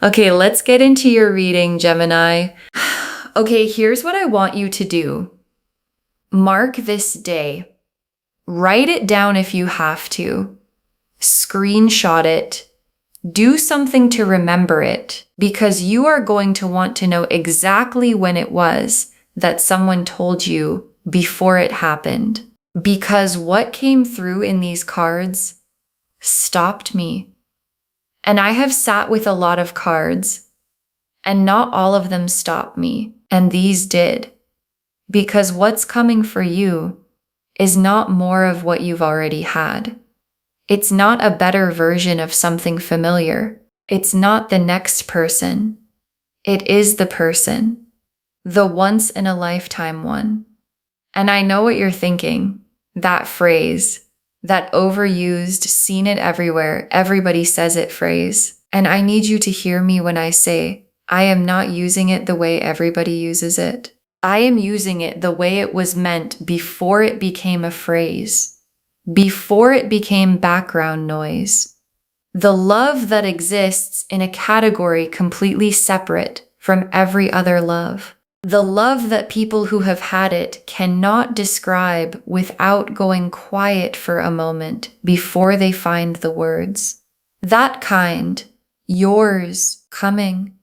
Okay, let's get into your reading, Gemini. Okay, here's what I want you to do. Mark this day. Write it down if you have to. Screenshot it. Do something to remember it, because you are going to want to know exactly when it was that someone told you before it happened. Because what came through in these cards stopped me. And I have sat with a lot of cards, and not all of them stopped me, and these did. Because what's coming for you is not more of what you've already had. It's not a better version of something familiar. It's not the next person. It is the person, the once in a lifetime one. And I know what you're thinking, that phrase, that overused, seen it everywhere, everybody says it phrase. And I need you to hear me when I say, I am not using it the way everybody uses it. I am using it the way it was meant before it became a phrase, before it became background noise. The love that exists in a category completely separate from every other love. The love that people who have had it cannot describe without going quiet for a moment before they find the words. That kind, yours, coming.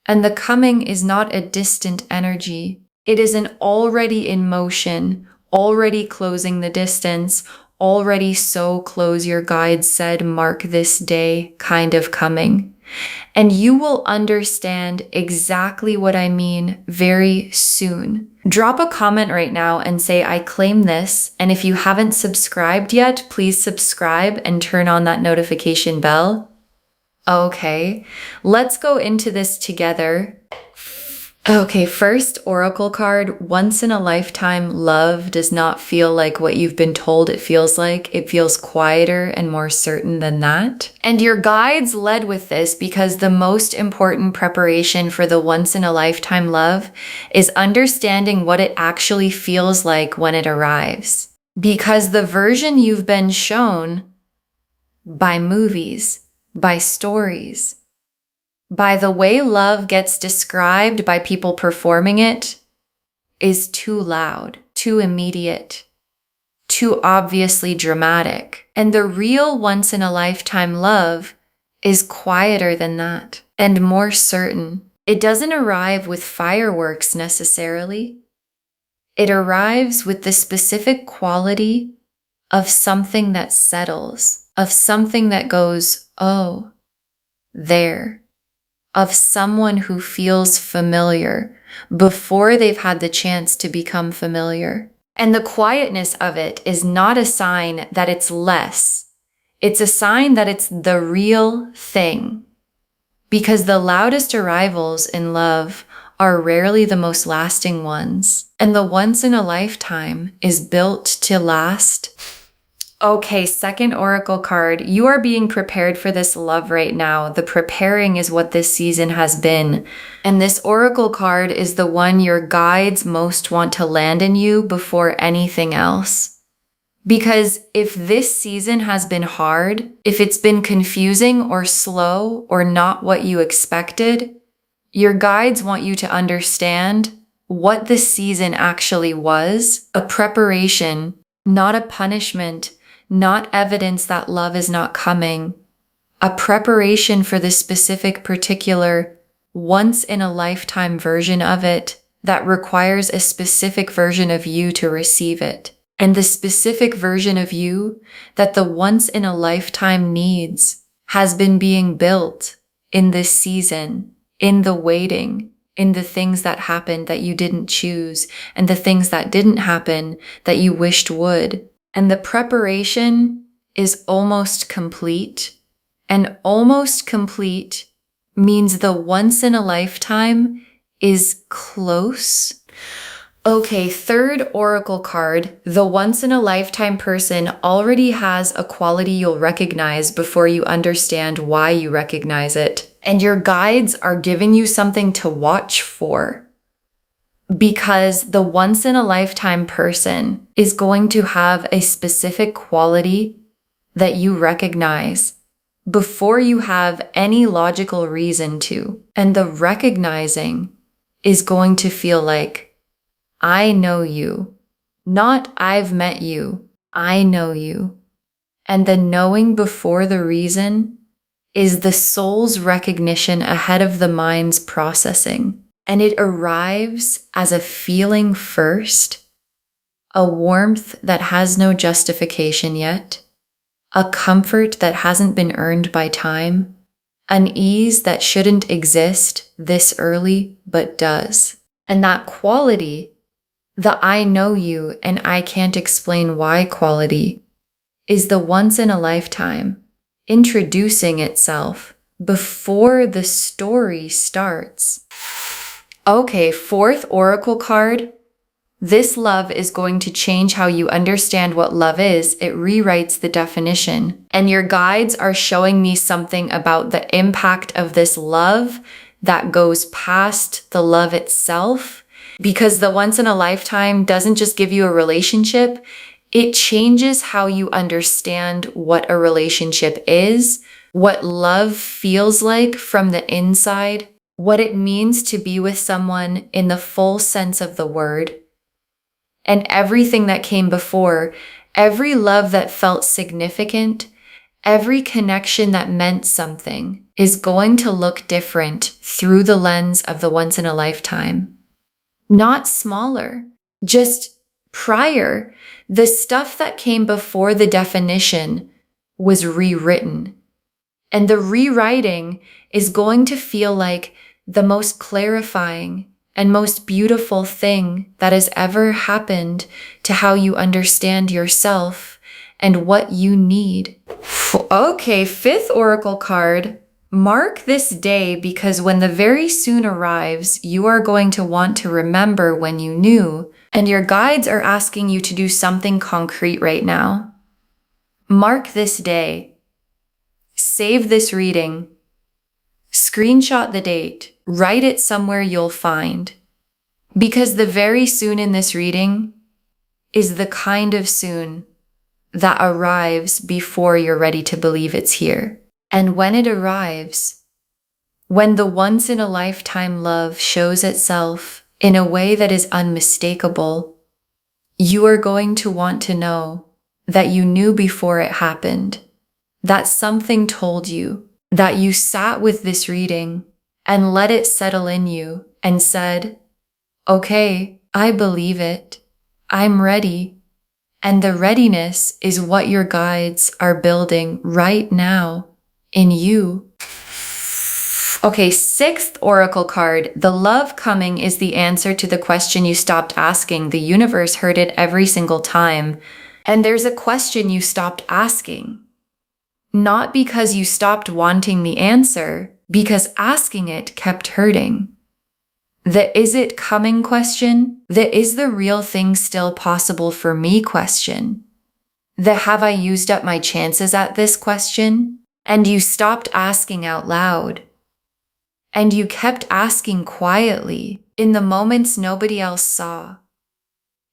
And the coming is not a distant energy. It is an already in motion, already closing the distance, already so close your guide said, mark this day kind of coming. And you will understand exactly what I mean very soon. Drop a comment right now and say, I claim this. And if you haven't subscribed yet, please subscribe and turn on that notification bell. Okay, let's go into this together. Okay, first oracle card, once in a lifetime love does not feel like what you've been told it feels like. It feels quieter and more certain than that. And your guides led with this because the most important preparation for the once in a lifetime love is understanding what it actually feels like when it arrives. Because the version you've been shown by movies, by stories, by the way love gets described by people performing it is too loud, too immediate, too obviously dramatic. And the real once in a lifetime love is quieter than that and more certain. It doesn't arrive with fireworks necessarily. It arrives with the specific quality of something that settles, of something that goes, oh, there. Of someone who feels familiar before they've had the chance to become familiar. And the quietness of it is not a sign that it's less. It's a sign that it's the real thing. Because the loudest arrivals in love are rarely the most lasting ones. And the once in a lifetime is built to last. Okay, second oracle card. You are being prepared for this love right now. The preparing is what this season has been. And this oracle card is the one your guides most want to land in you before anything else. Because if this season has been hard, if it's been confusing or slow or not what you expected, your guides want you to understand what this season actually was, a preparation, not a punishment, not evidence that love is not coming, a preparation for the specific, particular, once-in-a-lifetime version of it that requires a specific version of you to receive it. And the specific version of you that the once-in-a-lifetime needs has been being built in this season, in the waiting, in the things that happened that you didn't choose, and the things that didn't happen that you wished would. And the preparation is almost complete. And almost complete means the once in a lifetime is close. Okay, third oracle card. The once in a lifetime person already has a quality you'll recognize before you understand why you recognize it. And your guides are giving you something to watch for. Because the once in a lifetime person is going to have a specific quality that you recognize before you have any logical reason to. And the recognizing is going to feel like, I know you. Not I've met you. I know you. And the knowing before the reason is the soul's recognition ahead of the mind's processing. And it arrives as a feeling first, a warmth that has no justification yet, a comfort that hasn't been earned by time, an ease that shouldn't exist this early but does. And that quality, the I know you and I can't explain why quality, is the once in a lifetime introducing itself before the story starts. Okay, fourth oracle card. This love is going to change how you understand what love is. It rewrites the definition. And your guides are showing me something about the impact of this love that goes past the love itself. Because the once in a lifetime doesn't just give you a relationship, it changes how you understand what a relationship is, what love feels like from the inside, what it means to be with someone in the full sense of the word. And everything that came before, every love that felt significant, every connection that meant something is going to look different through the lens of the once in a lifetime. Not smaller, just prior. The stuff that came before the definition was rewritten. And the rewriting is going to feel like the most clarifying and most beautiful thing that has ever happened to how you understand yourself and what you need. Okay, fifth oracle card. Mark this day, because when the very soon arrives, you are going to want to remember when you knew, and your guides are asking you to do something concrete right now. Mark this day. Save this reading. Screenshot the date. Write it somewhere you'll find. Because the very soon in this reading is the kind of soon that arrives before you're ready to believe it's here. And when it arrives, when the once in a lifetime love shows itself in a way that is unmistakable, you are going to want to know that you knew before it happened, that something told you, that you sat with this reading and let it settle in you and said, okay, I believe it. I'm ready. And the readiness is what your guides are building right now in you. Okay, sixth oracle card. The love coming is the answer to the question you stopped asking. The universe heard it every single time. And there's a question you stopped asking. Not because you stopped wanting the answer, because asking it kept hurting. The is it coming question, the is the real thing still possible for me question, the have I used up my chances at this question, and you stopped asking out loud. And you kept asking quietly in the moments nobody else saw,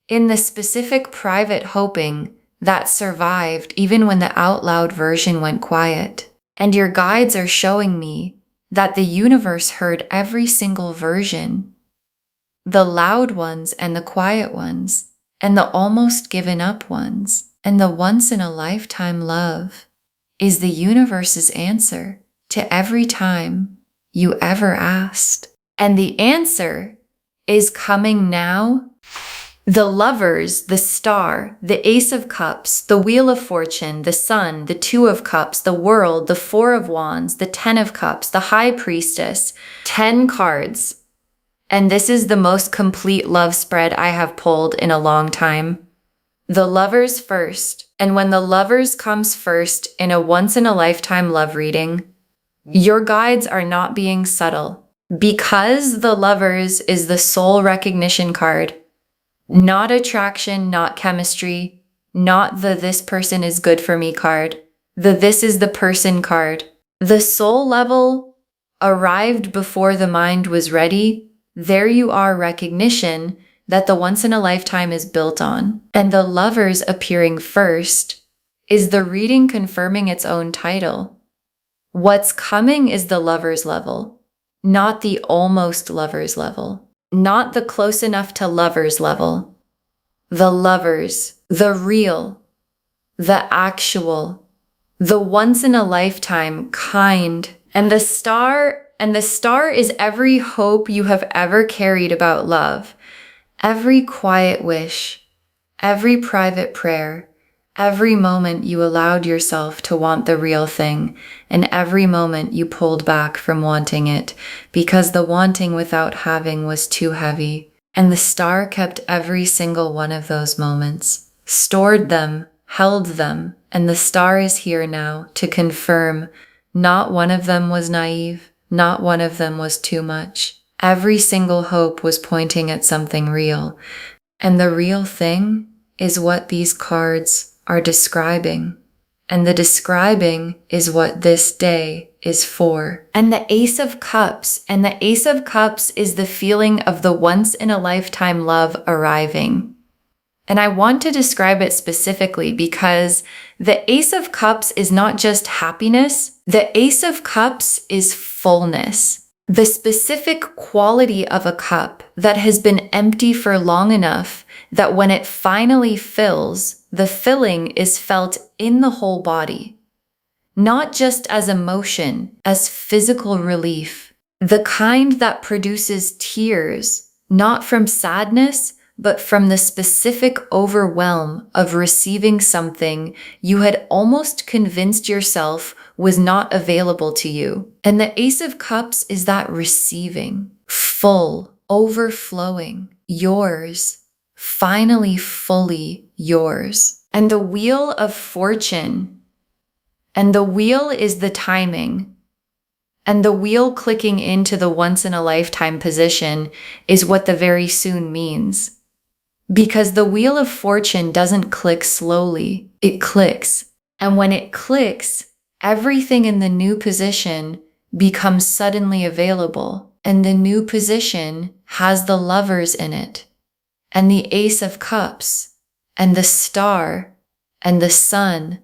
in the specific private hoping that survived even when the out loud version went quiet. And your guides are showing me that the universe heard every single version, the loud ones and the quiet ones, and the almost given up ones, and the once in a lifetime love is the universe's answer to every time you ever asked. And the answer is coming now. The lovers, the star, the ace of cups, the wheel of fortune, the sun, the two of cups, the world, the four of wands, the 10 of cups, the high priestess, 10 cards. And this is the most complete love spread I have pulled in a long time. The lovers first. And when the lovers comes first in a once in a lifetime love reading, your guides are not being subtle. Because the lovers is the soul recognition card. Not attraction, not chemistry, not the this person is good for me card, the this is the person card. The soul level arrived before the mind was ready. There you are recognition that the once in a lifetime is built on. And the lovers appearing first is the reading confirming its own title. What's coming is the lover's level, not the almost lover's level, not the close enough to lover's level. The lovers, the real, the actual, the once in a lifetime kind. And the star is every hope you have ever carried about love, every quiet wish, every private prayer, every moment you allowed yourself to want the real thing, and every moment you pulled back from wanting it because the wanting without having was too heavy. And the star kept every single one of those moments, stored them, held them, and the star is here now to confirm not one of them was naive, not one of them was too much. Every single hope was pointing at something real, and the real thing is what these cards are describing. And the describing is what this day is for. And the Ace of Cups, is the feeling of the once in a lifetime love arriving. And I want to describe it specifically because the Ace of Cups is not just happiness. The Ace of Cups is fullness. The specific quality of a cup that has been empty for long enough that when it finally fills, the filling is felt in the whole body. Not just as emotion, as physical relief. The kind that produces tears, not from sadness, but from the specific overwhelm of receiving something you had almost convinced yourself was not available to you. And the Ace of Cups is that receiving, full, overflowing, yours, finally fully yours. And the Wheel of Fortune, and the wheel is the timing, and the wheel clicking into the once in a lifetime position is what the very soon means. Because the Wheel of Fortune doesn't click slowly, it clicks. And when it clicks, everything in the new position becomes suddenly available. And the new position has the lovers in it, and the Ace of Cups, and the Star, and the Sun,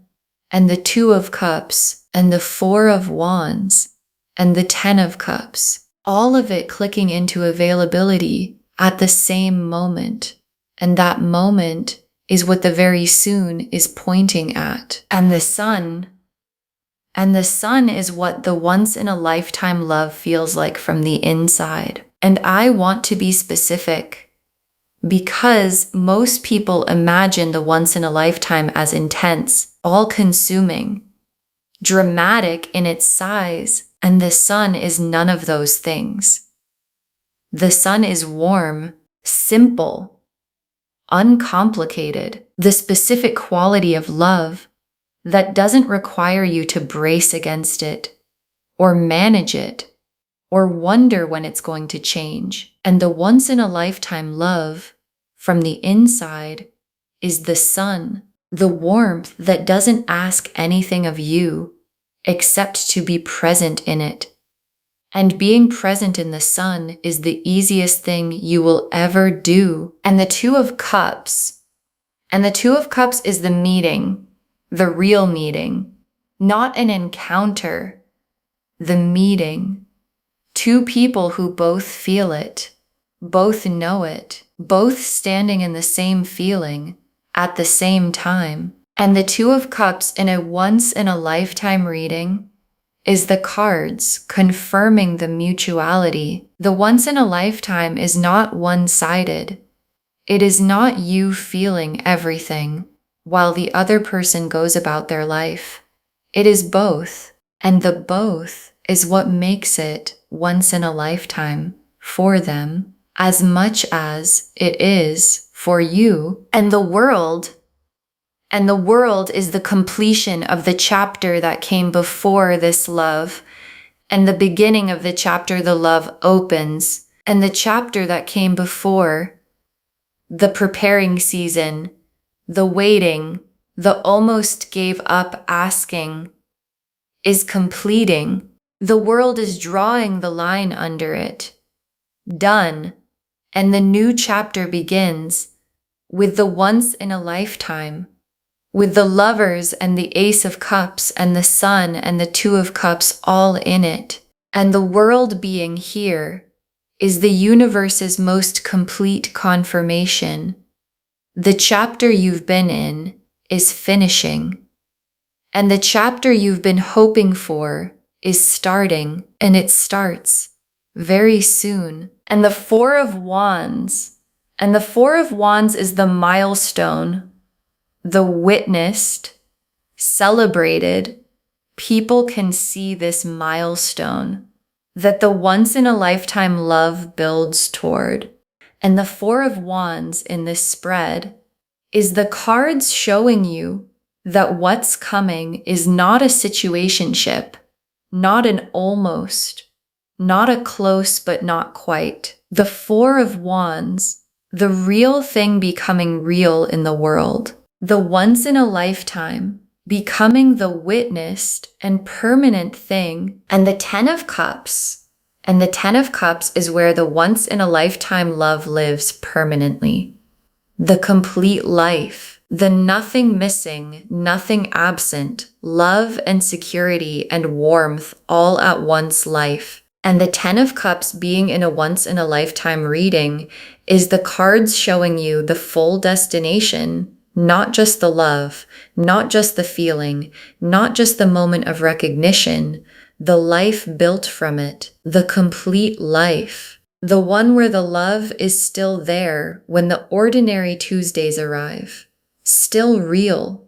and the Two of Cups, and the Four of Wands, and the Ten of Cups. All of it clicking into availability at the same moment. And that moment is what the very soon is pointing at. And the sun is what the once in a lifetime love feels like from the inside. And I want to be specific because most people imagine the once in a lifetime as intense, all-consuming, dramatic in its size, and the sun is none of those things. The sun is warm, simple, uncomplicated, the specific quality of love that doesn't require you to brace against it, or manage it, or wonder when it's going to change. And the once in a lifetime love from the inside is the sun, the warmth that doesn't ask anything of you except to be present in it. And being present in the sun is the easiest thing you will ever do. And the Two of Cups is the meeting, the real meeting, not an encounter, the meeting. Two people who both feel it, both know it, both standing in the same feeling at the same time. And the Two of Cups in a once in a lifetime reading is the cards confirming the mutuality. The once in a lifetime is not one-sided. It is not you feeling everything while the other person goes about their life. It is both, and the both is what makes it once in a lifetime for them as much as it is for you. And the world is the completion of the chapter that came before this love. And the beginning of the chapter, the love opens. And the chapter that came before, the preparing season, the waiting, the almost gave up asking, is completing. The world is drawing the line under it. Done. And the new chapter begins with the once in a lifetime with the Lovers and the Ace of Cups and the Sun and the Two of Cups all in it. And the world being here is the universe's most complete confirmation. The chapter you've been in is finishing. And the chapter you've been hoping for is starting, and it starts very soon. And the Four of Wands, and the Four of Wands is the milestone, the witnessed, celebrated. People can see this milestone that the once-in-a-lifetime love builds toward. And the Four of Wands in this spread is the cards showing you that what's coming is not a situationship, not an almost, not a close but not quite. The Four of Wands, the real thing becoming real in the world, the once-in-a-lifetime becoming the witnessed and permanent thing. And the Ten of Cups, and the Ten of Cups is where the once-in-a-lifetime love lives permanently. The complete life, the nothing missing, nothing absent, love and security and warmth all at once life. And the Ten of Cups being in a once-in-a-lifetime reading is the cards showing you the full destination. Not just the love, not just the feeling, not just the moment of recognition, the life built from it, the complete life, the one where the love is still there when the ordinary Tuesdays arrive, still real,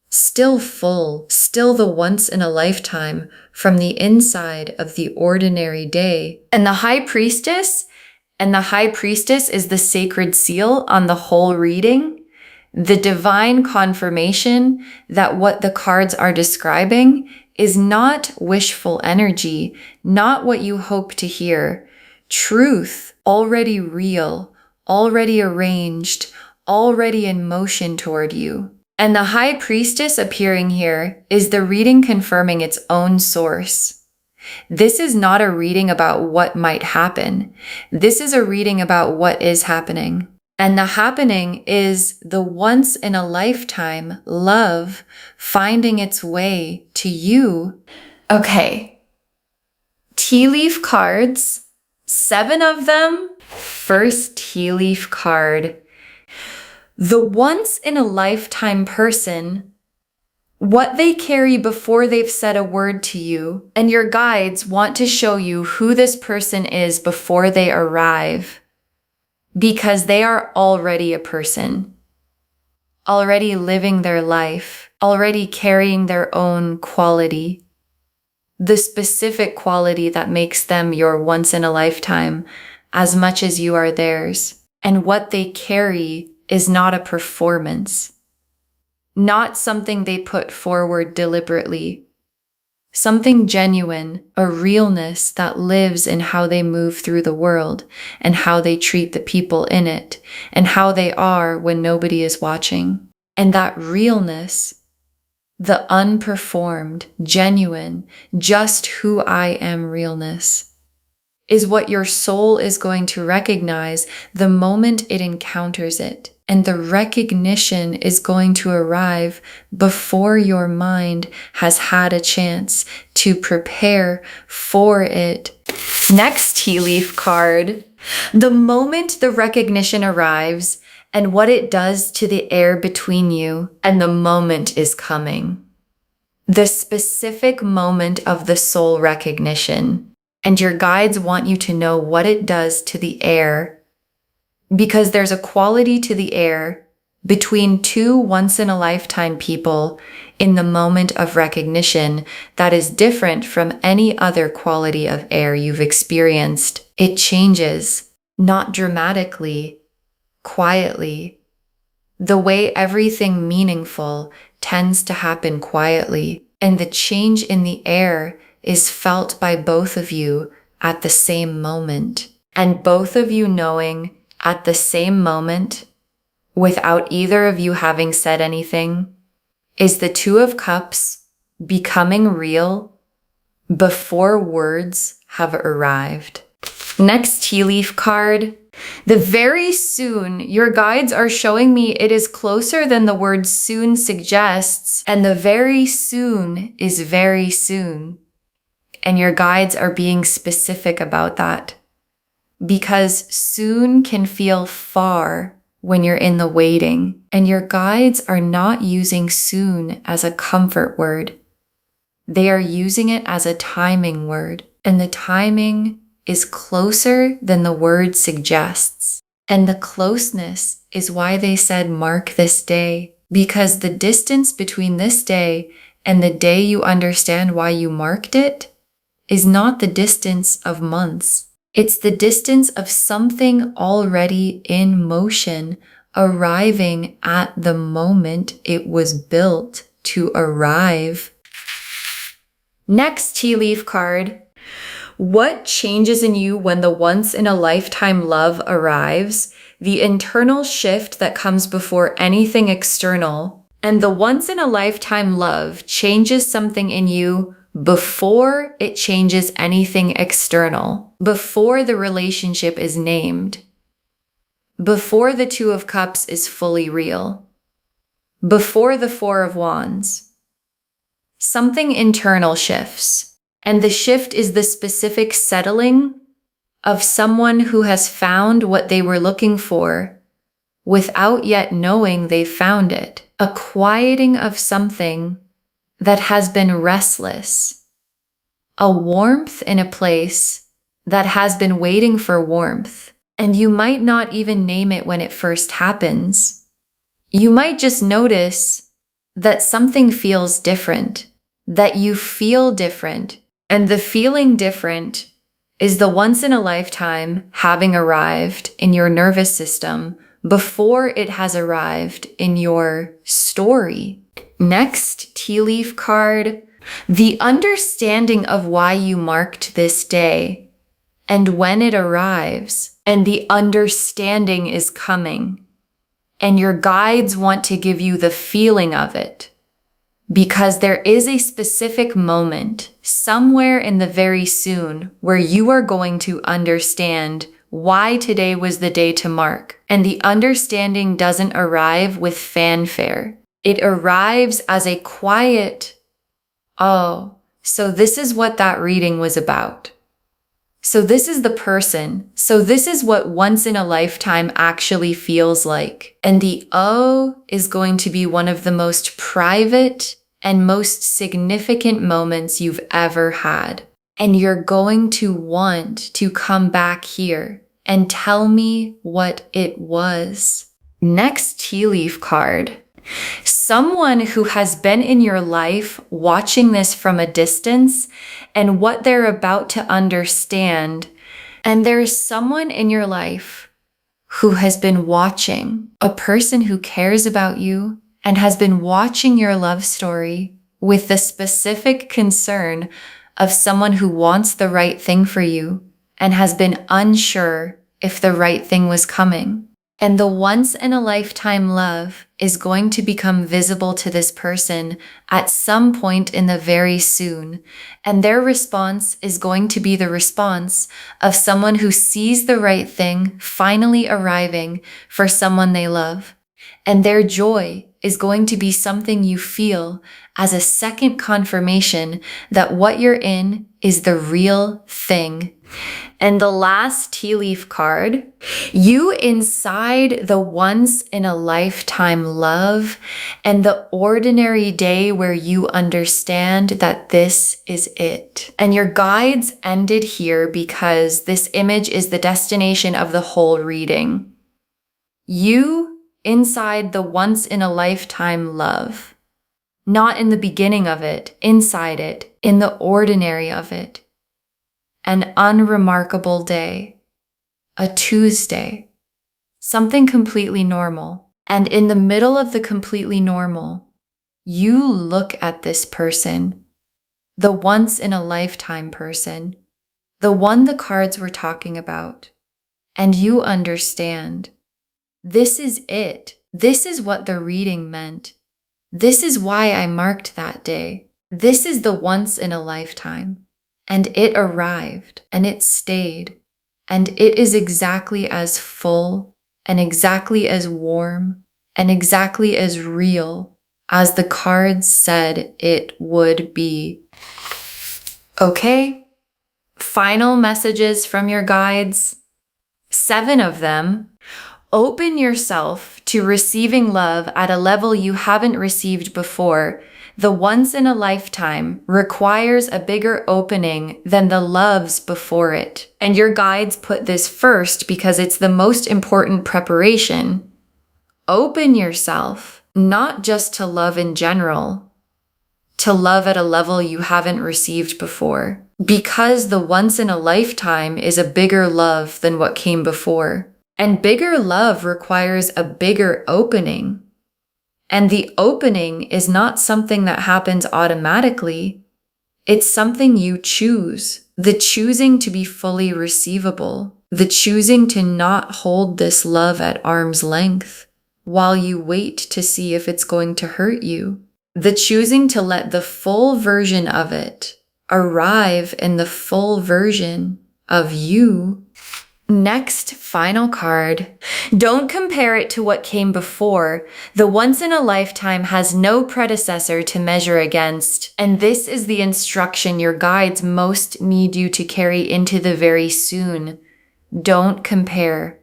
still full, still the once in a lifetime from the inside of the ordinary day. And the High Priestess is the sacred seal on the whole reading. The divine confirmation that what the cards are describing is not wishful energy, not what you hope to hear. Truth, already real, already arranged, already in motion toward you. And the High Priestess appearing here is the reading confirming its own source. This is not a reading about what might happen. This is a reading about what is happening. And the happening is the once-in-a-lifetime love finding its way to you. Okay. Tea leaf cards, 7 of them. First tea leaf card. The once-in-a-lifetime person, what they carry before they've said a word to you, and your guides want to show you who this person is before they arrive. Because they are already a person, already living their life, already carrying their own quality, the specific quality that makes them your once in a lifetime as much as you are theirs. And what they carry is not a performance, not something they put forward deliberately, something genuine, a realness that lives in how they move through the world and how they treat the people in it and how they are when nobody is watching. And that realness, the unperformed, genuine, just who I am realness, is what your soul is going to recognize the moment it encounters it. And the recognition is going to arrive before your mind has had a chance to prepare for it. Next tea leaf card. The moment the recognition arrives and what it does to the air between you, and the moment is coming. The specific moment of the soul recognition. And your guides want you to know what it does to the air, because there's a quality to the air between two once-in-a-lifetime people in the moment of recognition that is different from any other quality of air you've experienced. It changes, not dramatically, quietly. The way everything meaningful tends to happen quietly, and the change in the air is felt by both of you at the same moment. And both of you knowing at the same moment, without either of you having said anything, is the Two of Cups becoming real before words have arrived. Next tea leaf card. The very soon, your guides are showing me it is closer than the word soon suggests, and the very soon is very soon. And your guides are being specific about that, because soon can feel far when you're in the waiting, and your guides are not using soon as a comfort word. They are using it as a timing word, and the timing is closer than the word suggests. And the closeness is why they said mark this day, because the distance between this day and the day you understand why you marked it is not the distance of months. It's the distance of something already in motion, arriving at the moment it was built to arrive. Next tea leaf card. What changes in you when the once-in-a-lifetime love arrives? The internal shift that comes before anything external. And the once-in-a-lifetime love changes something in you before it changes anything external. Before the relationship is named. Before the Two of Cups is fully real. Before the Four of Wands. Something internal shifts. And the shift is the specific settling of someone who has found what they were looking for without yet knowing they found it. A quieting of something that has been restless. A warmth in a place that has been waiting for warmth. And you might not even name it when it first happens. You might just notice that something feels different, that you feel different. And the feeling different is the once-in-a-lifetime having arrived in your nervous system before it has arrived in your story. Next tea leaf card, the understanding of why you marked this day and when it arrives, and the understanding is coming, and your guides want to give you the feeling of it. Because there is a specific moment somewhere in the very soon where you are going to understand why today was the day to mark. And the understanding doesn't arrive with fanfare. It arrives as a quiet, oh, so this is what that reading was about. So this is the person. So this is what once in a lifetime actually feels like. And the oh is going to be one of the most private and most significant moments you've ever had. And you're going to want to come back here and tell me what it was. Next tea leaf card. Someone who has been in your life watching this from a distance and what they're about to understand. And there's someone in your life who has been watching, a person who cares about you and has been watching your love story with the specific concern of someone who wants the right thing for you and has been unsure if the right thing was coming. And the once-in-a-lifetime love is going to become visible to this person at some point in the very soon. And their response is going to be the response of someone who sees the right thing finally arriving for someone they love. And their joy is going to be something you feel as a second confirmation that what you're in is the real thing. And the last tea leaf card, you inside the once-in-a-lifetime love and the ordinary day where you understand that this is it. And your guides ended here because this image is the destination of the whole reading. You inside the once-in-a-lifetime love, not in the beginning of it, inside it, in the ordinary of it. An unremarkable day, a Tuesday, something completely normal. And in the middle of the completely normal, you look at this person, the once-in-a-lifetime person, the one the cards were talking about, and you understand. This is it. This is what the reading meant. This is why I marked that day. This is the once-in-a-lifetime. And it arrived, and it stayed, And it is exactly as full and exactly as warm and exactly as real as the cards said it would be. Okay, final messages from your guides. 7 of them. Open yourself to receiving love at a level you haven't received before. The once in a lifetime requires a bigger opening than the loves before it. And your guides put this first because it's the most important preparation. Open yourself, not just to love in general, to love at a level you haven't received before. Because the once in a lifetime is a bigger love than what came before. And bigger love requires a bigger opening. And the opening is not something that happens automatically. It's something you choose. The choosing to be fully receivable. The choosing to not hold this love at arm's length while you wait to see if it's going to hurt you. The choosing to let the full version of it arrive in the full version of you. Next, final card. Don't compare it to what came before. The once in a lifetime has no predecessor to measure against. And this is the instruction your guides most need you to carry into the very soon. Don't compare.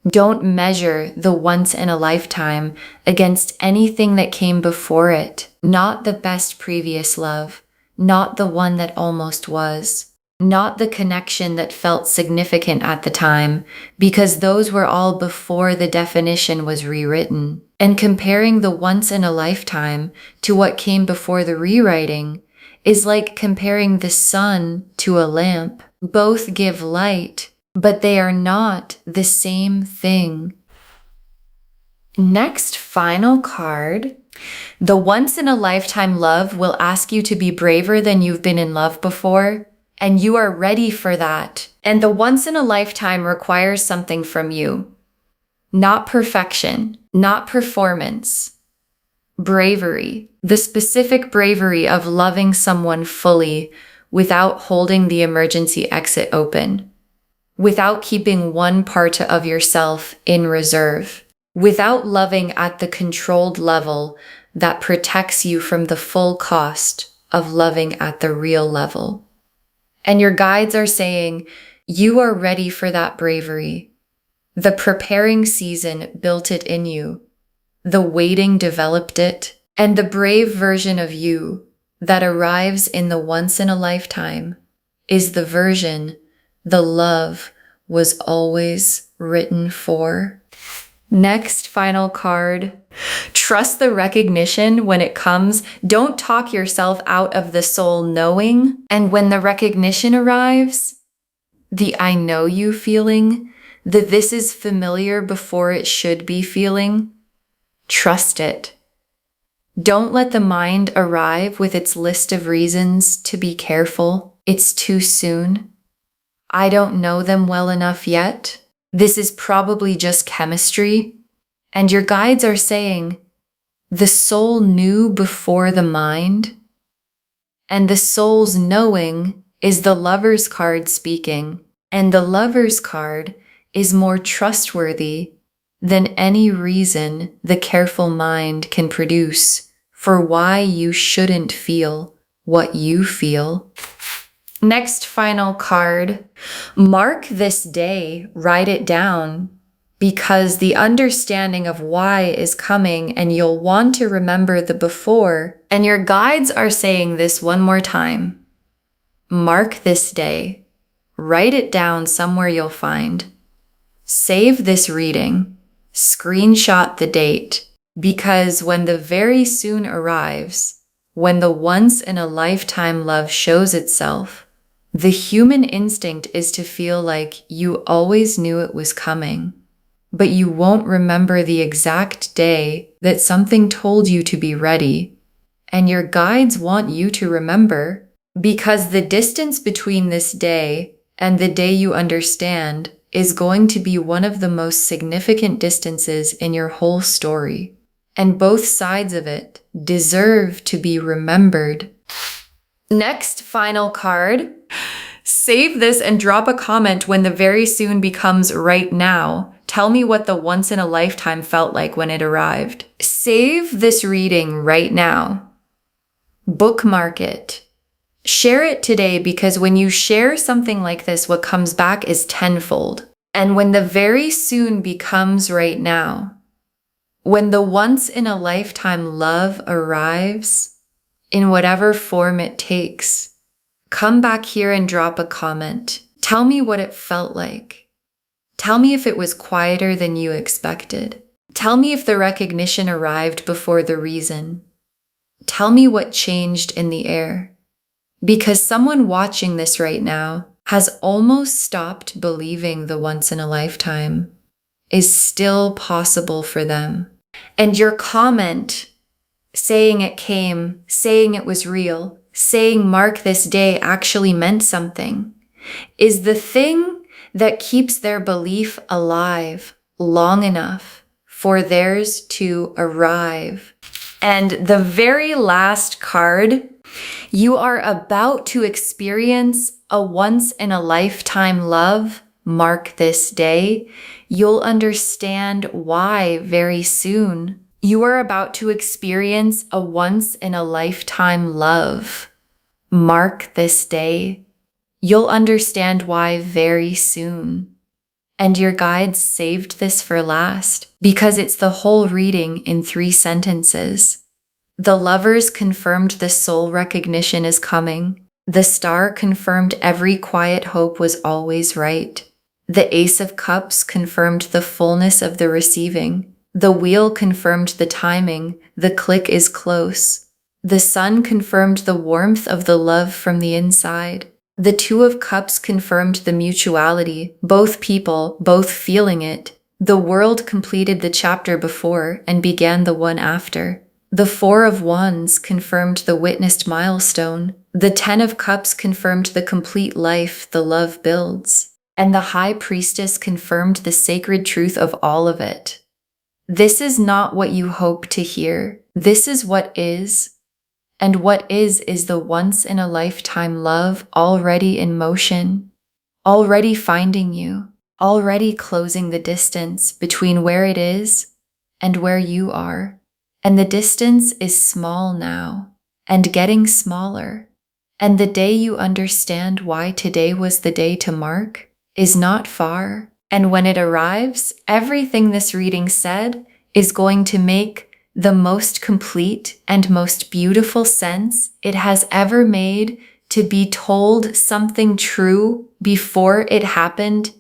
Don't measure the once in a lifetime against anything that came before it. Not the best previous love. Not the one that almost was. Not the connection that felt significant at the time, because those were all before the definition was rewritten. And comparing the once in a lifetime to what came before the rewriting is like comparing the sun to a lamp. Both give light, but they are not the same thing. Next, final card. The once in a lifetime love will ask you to be braver than you've been in love before. And you are ready for that. And the once in a lifetime requires something from you. Not perfection, not performance. Bravery. The specific bravery of loving someone fully without holding the emergency exit open. Without keeping one part of yourself in reserve. Without loving at the controlled level that protects you from the full cost of loving at the real level. And your guides are saying, you are ready for that bravery. The preparing season built it in you. The waiting developed it. And the brave version of you that arrives in the once in a lifetime is the version the love was always written for. Next, final card. Trust the recognition when it comes. Don't talk yourself out of the soul knowing. And when the recognition arrives, the I know you feeling, the this is familiar before it should be feeling, trust it. Don't let the mind arrive with its list of reasons to be careful. It's too soon. I don't know them well enough yet. This is probably just chemistry. And your guides are saying, the soul knew before the mind. And the soul's knowing is the Lover's card speaking. And the Lover's card is more trustworthy than any reason the careful mind can produce for why you shouldn't feel what you feel. Next final card. Mark this day, write it down, because the understanding of why is coming and you'll want to remember the before. And your guides are saying this one more time. Mark this day, write it down somewhere you'll find. Save this reading, screenshot the date, because when the very soon arrives, when the once in a lifetime love shows itself, the human instinct is to feel like you always knew it was coming, but you won't remember the exact day that something told you to be ready. And your guides want you to remember, because the distance between this day and the day you understand is going to be one of the most significant distances in your whole story. And both sides of it deserve to be remembered. Next final card. Save this and drop a comment when the very soon becomes right now. Tell me what the once in a lifetime felt like when it arrived. Save this reading right now. Bookmark it. Share it today, because when you share something like this, what comes back is tenfold. And when the very soon becomes right now, when the once in a lifetime love arrives, in whatever form it takes, come back here and drop a comment. Tell me what it felt like. Tell me if it was quieter than you expected. Tell me if the recognition arrived before the reason. Tell me what changed in the air. Because someone watching this right now has almost stopped believing the once in a lifetime is still possible for them. And your comment, saying it came, saying it was real, saying mark this day actually meant something, is the thing that keeps their belief alive long enough for theirs to arrive. And the very last card, you are about to experience a once in a lifetime love. Mark this day. You'll understand why very soon. You are about to experience a once in a lifetime love. Mark this day. You'll understand why very soon. And your guides saved this for last because it's the whole reading in 3 sentences. The lovers confirmed the soul recognition is coming. The star confirmed every quiet hope was always right. The Ace of Cups confirmed the fullness of the receiving. The Wheel confirmed the timing. The click is close. The Sun confirmed the warmth of the love from the inside. The Two of Cups confirmed the mutuality, both people, both feeling it. The World completed the chapter before and began the one after. The Four of Wands confirmed the witnessed milestone. The Ten of Cups confirmed the complete life the love builds. And the High Priestess confirmed the sacred truth of all of it. This is not what you hope to hear. This is what is. And what is the once in a lifetime love already in motion, already finding you, already closing the distance between where it is and where you are. And the distance is small now and getting smaller. And the day you understand why today was the day to mark is not far. And when it arrives, everything this reading said is going to make the most complete and most beautiful sense it has ever made to be told something true before it happened.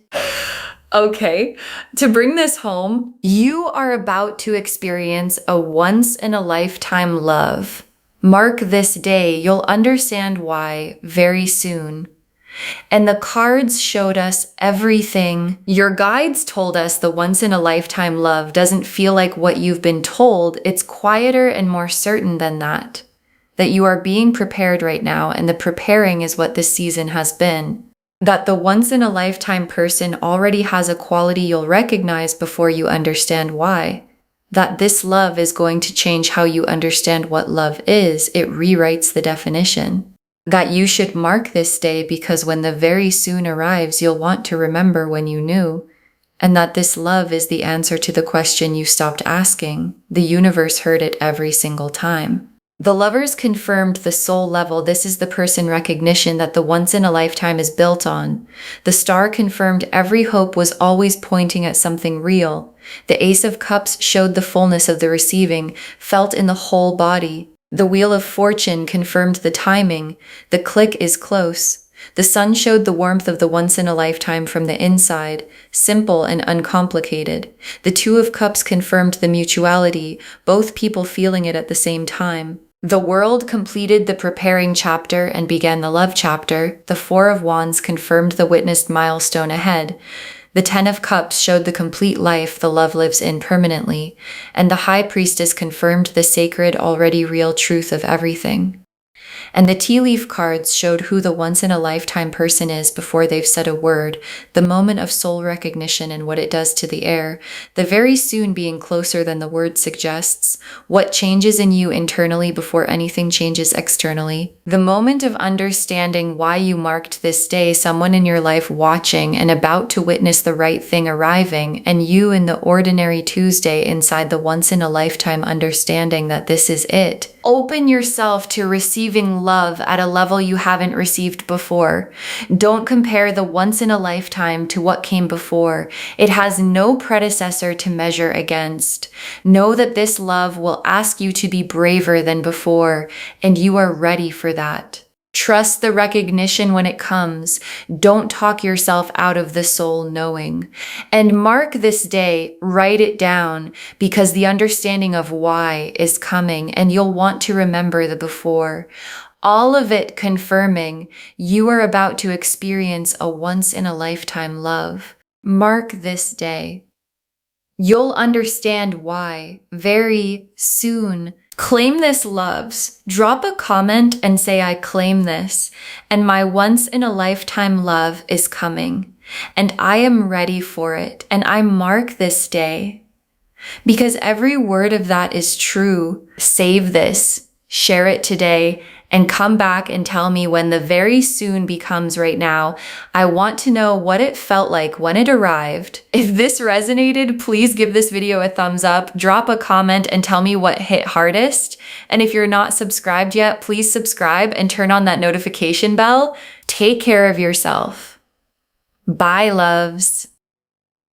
Okay, to bring this home, you are about to experience a once in a lifetime love. Mark this day, you'll understand why very soon. And the cards showed us everything. Your guides told us the once in a lifetime love doesn't feel like what you've been told. It's quieter and more certain than that. That you are being prepared right now, and the preparing is what this season has been. That the once in a lifetime person already has a quality you'll recognize before you understand why. That this love is going to change how you understand what love is. It rewrites the definition. That you should mark this day because when the very soon arrives, you'll want to remember when you knew. And that this love is the answer to the question you stopped asking. The universe heard it every single time. The lovers confirmed the soul level. This is the person recognition that the once in a lifetime is built on. The star confirmed every hope was always pointing at something real. The Ace of Cups showed the fullness of the receiving, felt in the whole body. The Wheel of Fortune confirmed the timing. The click is close. The Sun showed the warmth of the once in a lifetime from the inside, simple and uncomplicated. The Two of Cups confirmed the mutuality, both people feeling it at the same time. The World completed the preparing chapter and began the love chapter. The Four of Wands confirmed the witnessed milestone ahead. The Ten of Cups showed the complete life the love lives in permanently, and the High Priestess confirmed the sacred, already real truth of everything. And the tea leaf cards showed who the once-in-a-lifetime person is before they've said a word, the moment of soul recognition and what it does to the air, the very soon being closer than the word suggests, what changes in you internally before anything changes externally, the moment of understanding why you marked this day, someone in your life watching and about to witness the right thing arriving, and you in the ordinary Tuesday inside the once-in-a-lifetime understanding that this is it. Open yourself to receiving love at a level you haven't received before. Don't compare the once-in-a-lifetime to what came before. It has no predecessor to measure against. Know that this love will ask you to be braver than before, and you are ready for that. Trust the recognition when it comes. Don't talk yourself out of the soul knowing. And mark this day, write it down, because the understanding of why is coming, and you'll want to remember the before. All of it confirming you are about to experience a once-in-a-lifetime love. Mark this day. You'll understand why very soon. Claim this, loves. Drop a comment and say, I claim this, and my once-in-a-lifetime love is coming, and I am ready for it, and I mark this day. Because every word of that is true. Save this, share it today, and come back and tell me when the very soon becomes right now. I want to know what it felt like when it arrived. If this resonated, please give this video a thumbs up, drop a comment, and tell me what hit hardest. And if you're not subscribed yet, please subscribe and turn on that notification bell. Take care of yourself. Bye, loves.